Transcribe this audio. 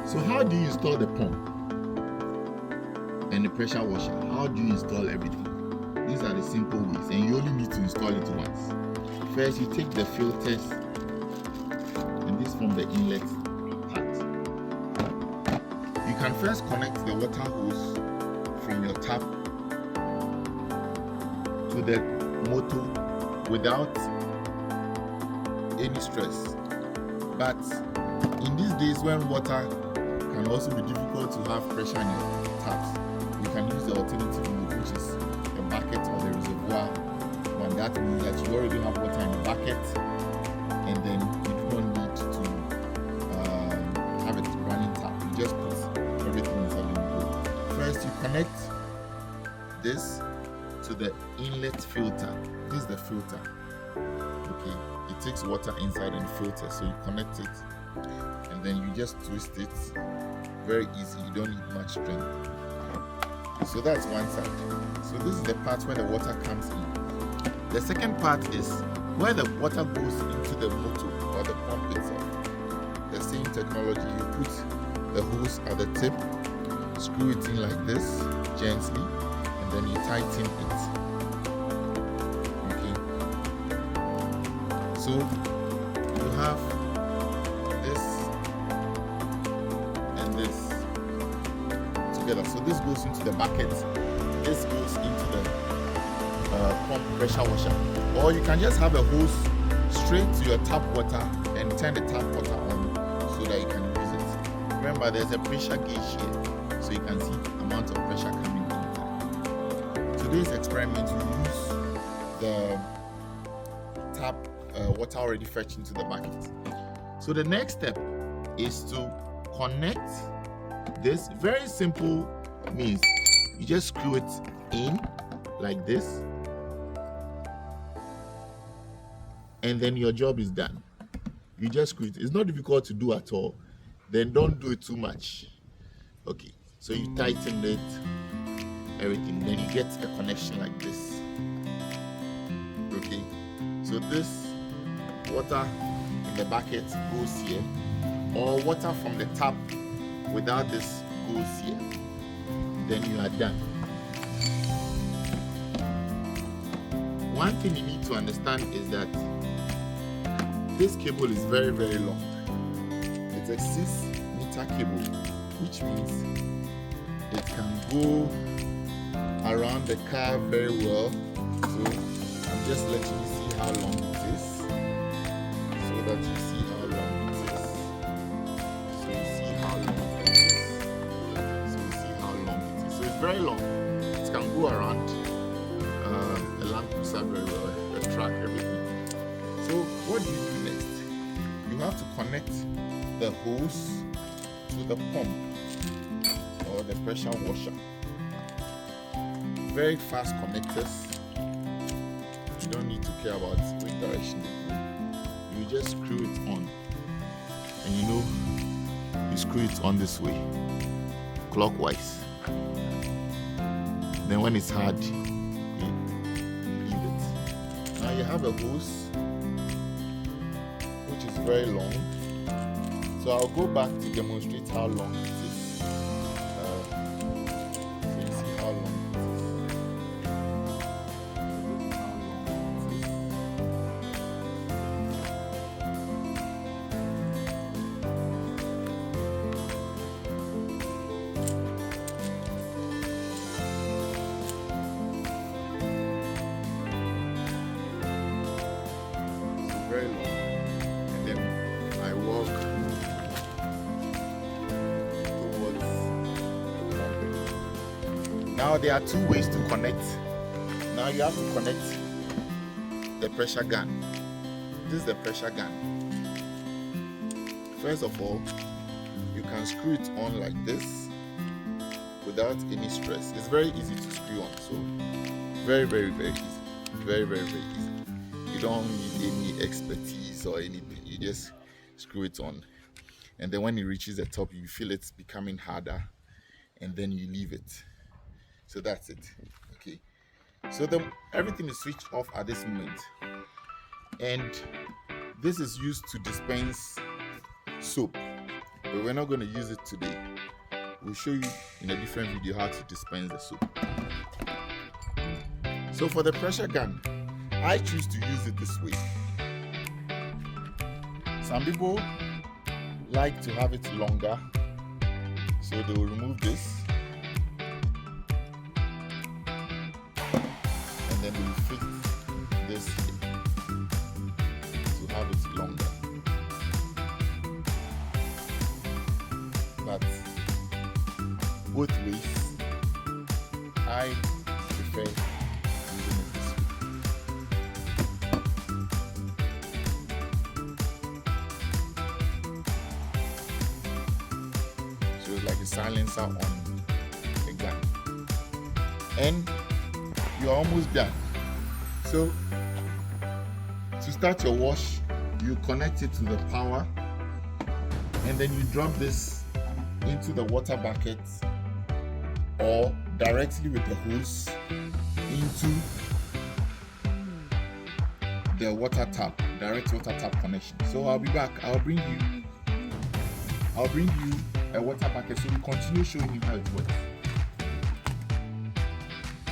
So how do you install the pump and the pressure washer? How do you install everything? These are the simple ways, and you only need to install it once. First, you take the filters, and this from the inlet part. You can first connect the water hose from your tap to the motor without any stress. But in these days when water can also be difficult to have pressure in your taps, you can use the alternative mode, which is the bucket or the reservoir. And that means that you already have water in the bucket, and then you don't need to have it running tap. You just put everything inside the bowl. First, you connect this to the inlet filter. This is the filter. Okay, it takes water inside and filters, so you connect it, and then you just twist it. Very easy. You don't need much strength. So that's one side. So this is the part where the water comes in. The second part is where the water goes into the motor or the pump itself. The same technology. You put the hose at the tip, screw it in like this gently, and then you tighten it. Okay. So you have this and this together. So this goes into the bucket. This goes into the pump pressure washer, or you can just have a hose straight to your tap water and turn the tap water on so that you can use it. Remember, there's a pressure gauge here, so you can see the amount of pressure coming in. Today's experiment, we use the tap water already fetched into the bucket. So the next step is to connect this. Very simple means you just screw it in like this, and then your job is done. You just screw it. It's not difficult to do at all. Then don't do it too much. Okay, so you tighten it, everything. Then you get a connection like this. Okay, so this water in the bucket goes here, or water from the tap without this goes here. Then you are done. One thing you need to understand is that this cable is very, very long. It's a 6-meter cable, which means it can go around the car very well. So I'm just letting you see how long it is, so that you see how long it is. So you see how long it is. So you see how long it is. So it's very long. It can go around the land cruiser very well, the track, everything. So what do you do next? You have to connect the hose to the pump or the pressure washer. Very fast connectors. You don't need to care about which direction they go. You just screw it on, and you know you screw it on this way, clockwise. Then when it's hard, you leave it. Now you have a hose which is very long. So I'll go back to demonstrate how long it is. So you see how long it is. Very long, and then I walk towards the pumping. Now there are two ways to connect. Now you have to connect the pressure gun. This is the pressure gun. First of all, you can screw it on like this without any stress. It's very easy to screw on, so very, very, very easy. Very, very, very easy. You don't need any expertise or anything. You just screw it on, and then when it reaches the top, you feel it's becoming harder, and then you leave it. So that's it. Okay, so everything is switched off at this moment, and this is used to dispense soap. but we're not going to use it today. We'll show you in a different video how to dispense the soap. So for the pressure gun, I choose to use it this way. Some people like to have it longer, so they will remove this and then they will fit this here to have it longer. But both ways, I prefer using it this way. So it's like a silencer on the gun. And you're almost done. So to start your wash, you connect it to the power and then you drop this into the water bucket or directly with the hose into the water tap, direct water tap connection. So I'll be back. I'll bring you a water bucket so we continue showing you how it works.